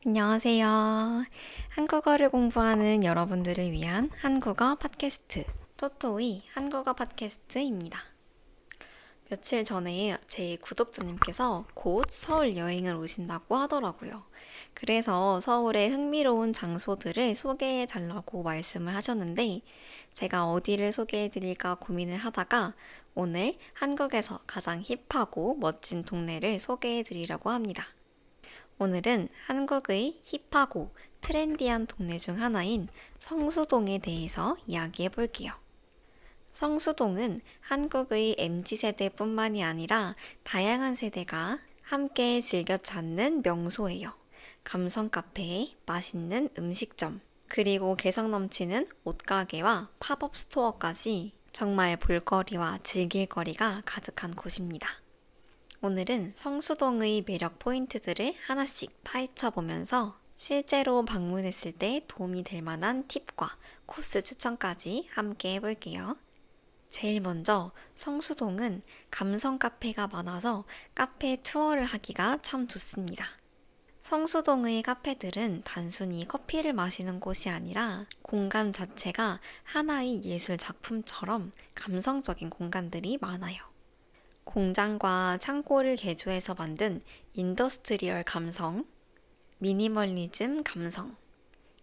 안녕하세요. 한국어를 공부하는 여러분들을 위한 한국어 팟캐스트, 토토이 한국어 팟캐스트입니다. 며칠 전에 제 구독자님께서 곧 서울 여행을 오신다고 하더라고요. 그래서 서울의 흥미로운 장소들을 소개해 달라고 말씀을 하셨는데, 제가 어디를 소개해 드릴까 고민을 하다가 오늘 한국에서 가장 힙하고 멋진 동네를 소개해 드리려고 합니다. 오늘은 한국의 힙하고 트렌디한 동네 중 하나인 성수동에 대해서 이야기해 볼게요. 성수동은 한국의 MZ세대뿐만이 아니라 다양한 세대가 함께 즐겨 찾는 명소예요. 감성 카페, 맛있는 음식점, 그리고 개성 넘치는 옷가게와 팝업 스토어까지 정말 볼거리와 즐길거리가 가득한 곳입니다. 오늘은 성수동의 매력 포인트들을 하나씩 파헤쳐 보면서 실제로 방문했을 때 도움이 될 만한 팁과 코스 추천까지 함께 해볼게요. 제일 먼저 성수동은 감성 카페가 많아서 카페 투어를 하기가 참 좋습니다. 성수동의 카페들은 단순히 커피를 마시는 곳이 아니라 공간 자체가 하나의 예술 작품처럼 감성적인 공간들이 많아요. 공장과 창고를 개조해서 만든 인더스트리얼 감성, 미니멀리즘 감성,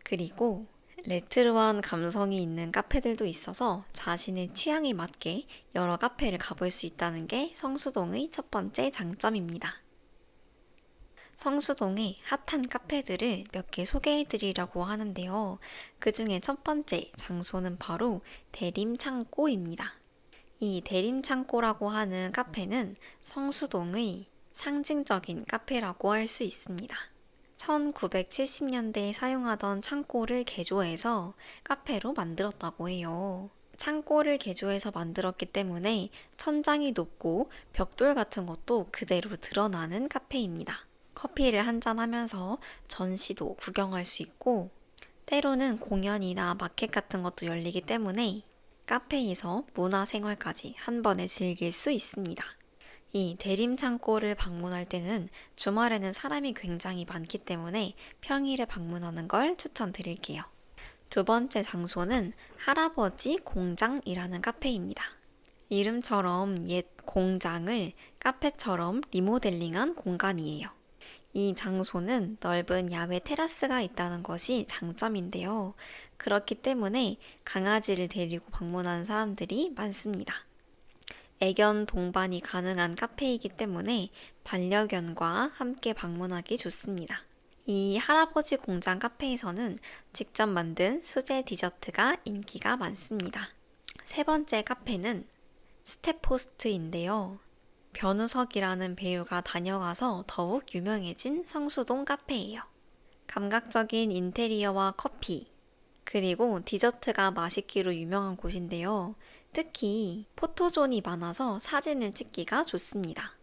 그리고 레트로한 감성이 있는 카페들도 있어서 자신의 취향에 맞게 여러 카페를 가볼 수 있다는 게 성수동의 첫 번째 장점입니다. 성수동의 핫한 카페들을 몇 개 소개해 드리려고 하는데요. 그 중에 첫 번째 장소는 바로 대림창고입니다. 이 대림창고라고 하는 카페는 성수동의 상징적인 카페라고 할 수 있습니다. 1970년대에 사용하던 창고를 개조해서 카페로 만들었다고 해요. 창고를 개조해서 만들었기 때문에 천장이 높고 벽돌 같은 것도 그대로 드러나는 카페입니다. 커피를 한잔 하면서 전시도 구경할 수 있고, 때로는 공연이나 마켓 같은 것도 열리기 때문에 카페에서 문화생활까지 한 번에 즐길 수 있습니다. 이 대림창고를 방문할 때는 주말에는 사람이 굉장히 많기 때문에 평일에 방문하는 걸 추천드릴게요. 두 번째 장소는 할아버지 공장이라는 카페입니다. 이름처럼 옛 공장을 카페처럼 리모델링한 공간이에요. 이 장소는 넓은 야외 테라스가 있다는 것이 장점인데요. 그렇기 때문에 강아지를 데리고 방문하는 사람들이 많습니다. 애견 동반이 가능한 카페이기 때문에 반려견과 함께 방문하기 좋습니다. 이 할아버지 공장 카페에서는 직접 만든 수제 디저트가 인기가 많습니다. 세 번째 카페는 스테포스트인데요. 변우석이라는 배우가 다녀가서 더욱 유명해진 성수동 카페예요. 감각적인 인테리어와 커피, 그리고 디저트가 맛있기로 유명한 곳인데요. 특히 포토존이 많아서 사진을 찍기가 좋습니다.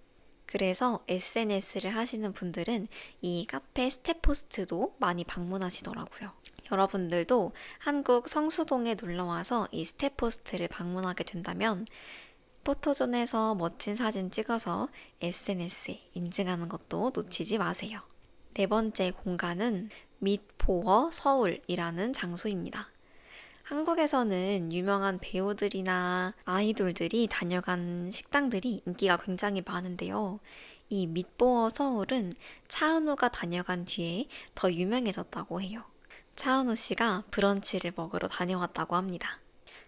그래서 SNS를 하시는 분들은 이 카페 스테포스트도 많이 방문하시더라고요. 여러분들도 한국 성수동에 놀러와서 이 스테포스트를 방문하게 된다면 포토존에서 멋진 사진 찍어서 SNS에 인증하는 것도 놓치지 마세요. 네 번째 공간은 미포어 서울이라는 장소입니다. 한국에서는 유명한 배우들이나 아이돌들이 다녀간 식당들이 인기가 굉장히 많은데요. 이 미포어 서울은 차은우가 다녀간 뒤에 더 유명해졌다고 해요. 차은우 씨가 브런치를 먹으러 다녀왔다고 합니다.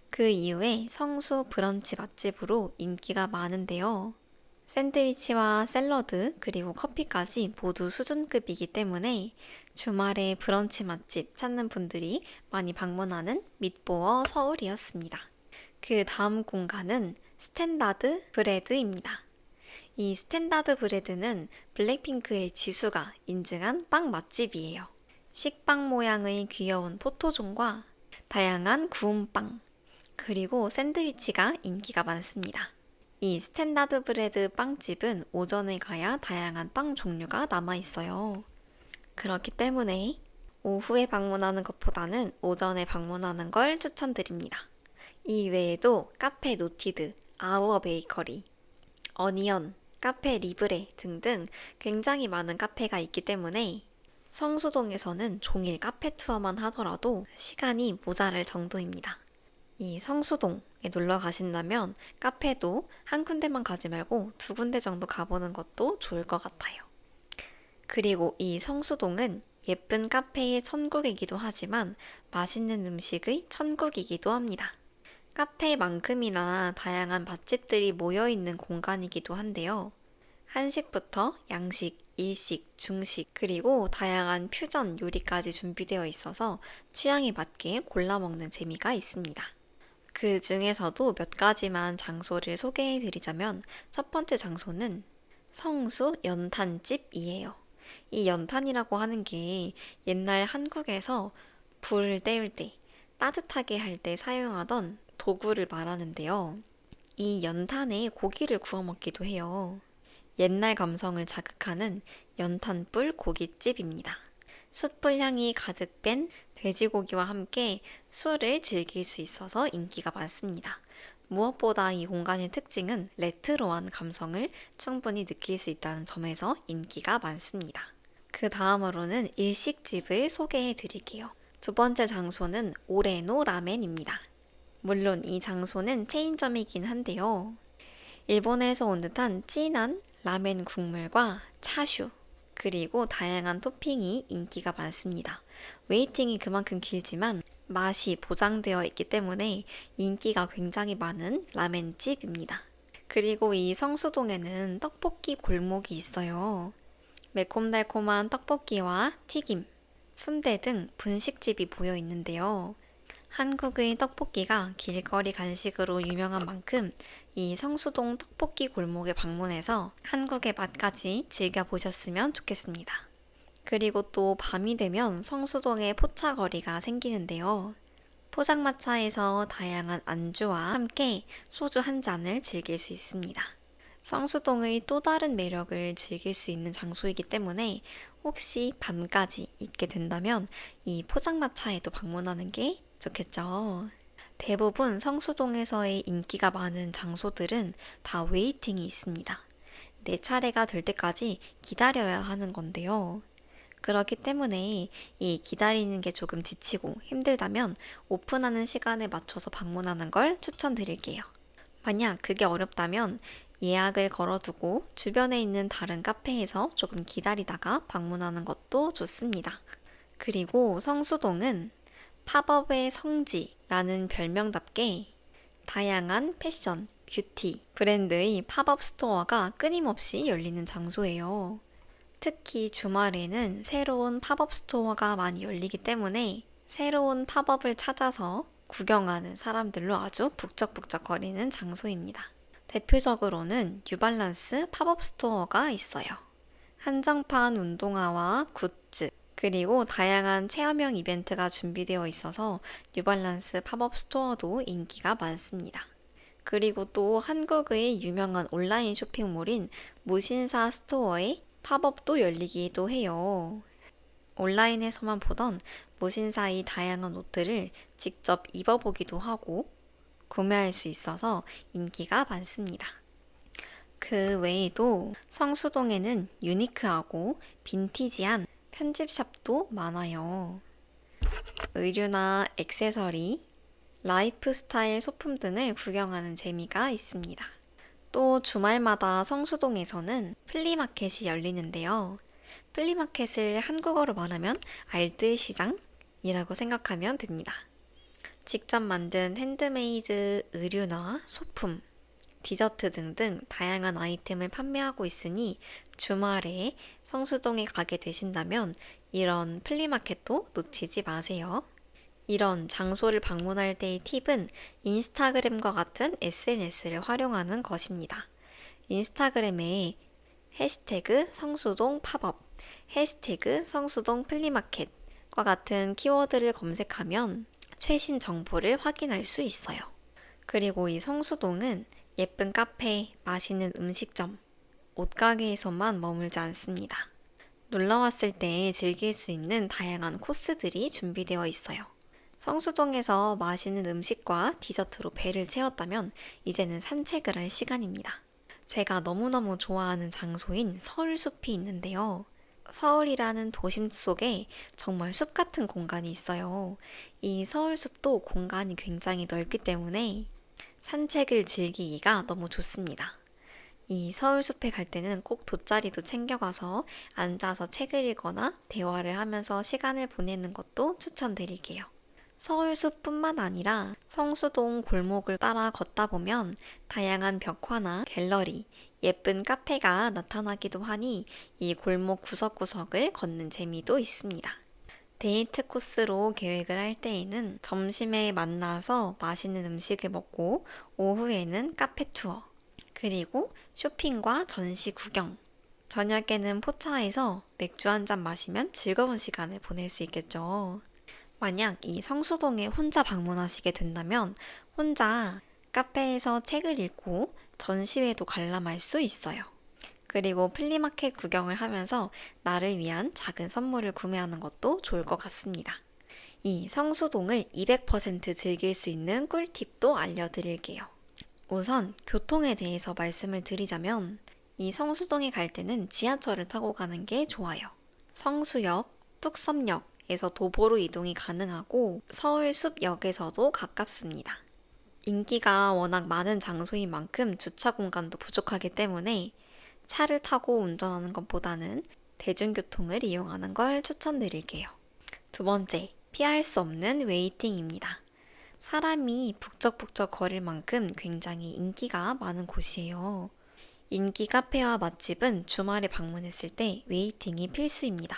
그 이후에 성수 브런치 맛집으로 인기가 많은데요. 샌드위치와 샐러드 그리고 커피까지 모두 수준급이기 때문에 주말에 브런치 맛집 찾는 분들이 많이 방문하는 밑보어 서울이었습니다. 그 다음 공간은 스탠다드 브레드입니다. 이 스탠다드 브레드는 블랙핑크의 지수가 인증한 빵 맛집이에요. 식빵 모양의 귀여운 포토존과 다양한 구운빵, 그리고 샌드위치가 인기가 많습니다. 이 스탠다드 브레드 빵집은 오전에 가야 다양한 빵 종류가 남아있어요. 그렇기 때문에 오후에 방문하는 것보다는 오전에 방문하는 걸 추천드립니다. 이 외에도 카페 노티드, 아우어 베이커리, 어니언, 카페 리브레 등등 굉장히 많은 카페가 있기 때문에 성수동에서는 종일 카페 투어만 하더라도 시간이 모자랄 정도입니다. 이 성수동에 놀러 가신다면 카페도 한 군데만 가지 말고 두 군데 정도 가보는 것도 좋을 것 같아요. 그리고 이 성수동은 예쁜 카페의 천국이기도 하지만 맛있는 음식의 천국이기도 합니다. 카페만큼이나 다양한 맛집들이 모여있는 공간이기도 한데요. 한식부터 양식, 일식, 중식, 그리고 다양한 퓨전 요리까지 준비되어 있어서 취향에 맞게 골라 먹는 재미가 있습니다. 그 중에서도 몇 가지만 장소를 소개해 드리자면 첫 번째 장소는 성수 연탄집이에요. 이 연탄이라고 하는 게 옛날 한국에서 불을 때울 때, 따뜻하게 할 때 사용하던 도구를 말하는데요. 이 연탄에 고기를 구워 먹기도 해요. 옛날 감성을 자극하는 연탄불 고깃집입니다. 숯불 향이 가득 뺀 돼지고기와 함께 술을 즐길 수 있어서 인기가 많습니다. 무엇보다 이 공간의 특징은 레트로한 감성을 충분히 느낄 수 있다는 점에서 인기가 많습니다. 그 다음으로는 일식집을 소개해 드릴게요. 두 번째 장소는 오레노 라멘입니다. 물론 이 장소는 체인점이긴 한데요. 일본에서 온 듯한 진한 라멘 국물과 차슈, 그리고 다양한 토핑이 인기가 많습니다. 웨이팅이 그만큼 길지만 맛이 보장되어 있기 때문에 인기가 굉장히 많은 라멘집입니다. 그리고 이 성수동에는 떡볶이 골목이 있어요. 매콤달콤한 떡볶이와 튀김, 순대 등 분식집이 보여 있는데요. 한국의 떡볶이가 길거리 간식으로 유명한 만큼 이 성수동 떡볶이 골목에 방문해서 한국의 맛까지 즐겨보셨으면 좋겠습니다. 그리고 또 밤이 되면 성수동에 포차거리가 생기는데요. 포장마차에서 다양한 안주와 함께 소주 한 잔을 즐길 수 있습니다. 성수동의 또 다른 매력을 즐길 수 있는 장소이기 때문에 혹시 밤까지 있게 된다면 이 포장마차에도 방문하는 게 좋겠죠. 대부분 성수동에서의 인기가 많은 장소들은 다 웨이팅이 있습니다. 내 차례가 될 때까지 기다려야 하는 건데요. 그렇기 때문에 이 기다리는 게 조금 지치고 힘들다면 오픈하는 시간에 맞춰서 방문하는 걸 추천드릴게요. 만약 그게 어렵다면 예약을 걸어두고 주변에 있는 다른 카페에서 조금 기다리다가 방문하는 것도 좋습니다. 그리고 성수동은 팝업의 성지라는 별명답게 다양한 패션, 뷰티, 브랜드의 팝업 스토어가 끊임없이 열리는 장소예요. 특히 주말에는 새로운 팝업 스토어가 많이 열리기 때문에 새로운 팝업을 찾아서 구경하는 사람들로 아주 북적북적거리는 장소입니다. 대표적으로는 뉴발란스 팝업 스토어가 있어요. 한정판 운동화와 굿즈, 그리고 다양한 체험형 이벤트가 준비되어 있어서 뉴발란스 팝업 스토어도 인기가 많습니다. 그리고 또 한국의 유명한 온라인 쇼핑몰인 무신사 스토어에 팝업도 열리기도 해요. 온라인에서만 보던 무신사의 다양한 옷들을 직접 입어보기도 하고 구매할 수 있어서 인기가 많습니다. 그 외에도 성수동에는 유니크하고 빈티지한 편집샵도 많아요. 의류나 액세서리, 라이프스타일 소품 등을 구경하는 재미가 있습니다. 또 주말마다 성수동에서는 플리마켓이 열리는데요. 플리마켓을 한국어로 말하면 알뜰시장이라고 생각하면 됩니다. 직접 만든 핸드메이드 의류나 소품, 디저트 등등 다양한 아이템을 판매하고 있으니 주말에 성수동에 가게 되신다면 이런 플리마켓도 놓치지 마세요. 이런 장소를 방문할 때의 팁은 인스타그램과 같은 SNS를 활용하는 것입니다. 인스타그램에 해시태그 성수동 팝업, 해시태그 성수동 플리마켓과 같은 키워드를 검색하면 최신 정보를 확인할 수 있어요. 그리고 이 성수동은 예쁜 카페, 맛있는 음식점, 옷가게에서만 머물지 않습니다. 놀러 왔을 때 즐길 수 있는 다양한 코스들이 준비되어 있어요. 성수동에서 맛있는 음식과 디저트로 배를 채웠다면 이제는 산책을 할 시간입니다. 제가 너무너무 좋아하는 장소인 서울숲이 있는데요. 서울이라는 도심 속에 정말 숲 같은 공간이 있어요. 이 서울숲도 공간이 굉장히 넓기 때문에 산책을 즐기기가 너무 좋습니다. 이 서울숲에 갈 때는 꼭 돗자리도 챙겨가서 앉아서 책을 읽거나 대화를 하면서 시간을 보내는 것도 추천드릴게요. 서울숲뿐만 아니라 성수동 골목을 따라 걷다 보면 다양한 벽화나 갤러리, 예쁜 카페가 나타나기도 하니 이 골목 구석구석을 걷는 재미도 있습니다. 데이트 코스로 계획을 할 때에는 점심에 만나서 맛있는 음식을 먹고 오후에는 카페 투어, 그리고 쇼핑과 전시 구경, 저녁에는 포차에서 맥주 한 잔 마시면 즐거운 시간을 보낼 수 있겠죠. 만약 이 성수동에 혼자 방문하시게 된다면 혼자 카페에서 책을 읽고 전시회도 관람할 수 있어요. 그리고 플리마켓 구경을 하면서 나를 위한 작은 선물을 구매하는 것도 좋을 것 같습니다. 이 성수동을 200% 즐길 수 있는 꿀팁도 알려드릴게요. 우선 교통에 대해서 말씀을 드리자면 이 성수동에 갈 때는 지하철을 타고 가는 게 좋아요. 성수역, 뚝섬역에서 도보로 이동이 가능하고 서울숲역에서도 가깝습니다. 인기가 워낙 많은 장소인 만큼 주차 공간도 부족하기 때문에 차를 타고 운전하는 것보다는 대중교통을 이용하는 걸 추천드릴게요. 두 번째, 피할 수 없는 웨이팅입니다. 사람이 북적북적 거릴 만큼 굉장히 인기가 많은 곳이에요. 인기 카페와 맛집은 주말에 방문했을 때 웨이팅이 필수입니다.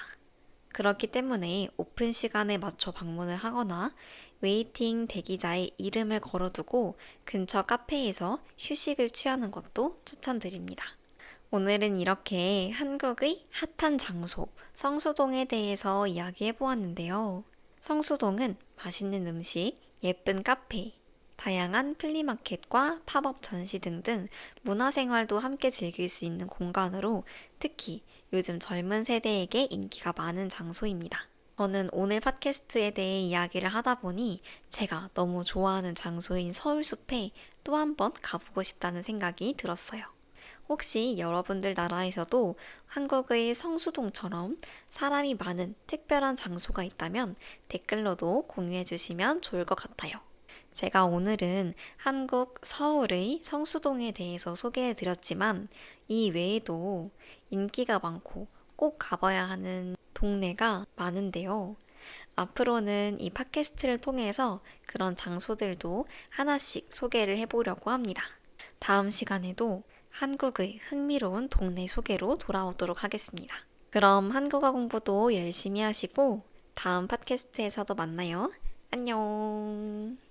그렇기 때문에 오픈 시간에 맞춰 방문을 하거나 웨이팅 대기자의 이름을 걸어두고 근처 카페에서 휴식을 취하는 것도 추천드립니다. 오늘은 이렇게 한국의 핫한 장소, 성수동에 대해서 이야기해 보았는데요. 성수동은 맛있는 음식, 예쁜 카페, 다양한 플리마켓과 팝업 전시 등등 문화생활도 함께 즐길 수 있는 공간으로 특히 요즘 젊은 세대에게 인기가 많은 장소입니다. 저는 오늘 팟캐스트에 대해 이야기를 하다 보니 제가 너무 좋아하는 장소인 서울숲에 또 한 번 가보고 싶다는 생각이 들었어요. 혹시 여러분들 나라에서도 한국의 성수동처럼 사람이 많은 특별한 장소가 있다면 댓글로도 공유해 주시면 좋을 것 같아요. 제가 오늘은 한국 서울의 성수동에 대해서 소개해 드렸지만 이 외에도 인기가 많고 꼭 가봐야 하는 동네가 많은데요. 앞으로는 이 팟캐스트를 통해서 그런 장소들도 하나씩 소개를 해보려고 합니다. 다음 시간에도 한국의 흥미로운 동네 소개로 돌아오도록 하겠습니다. 그럼 한국어 공부도 열심히 하시고 다음 팟캐스트에서도 만나요. 안녕.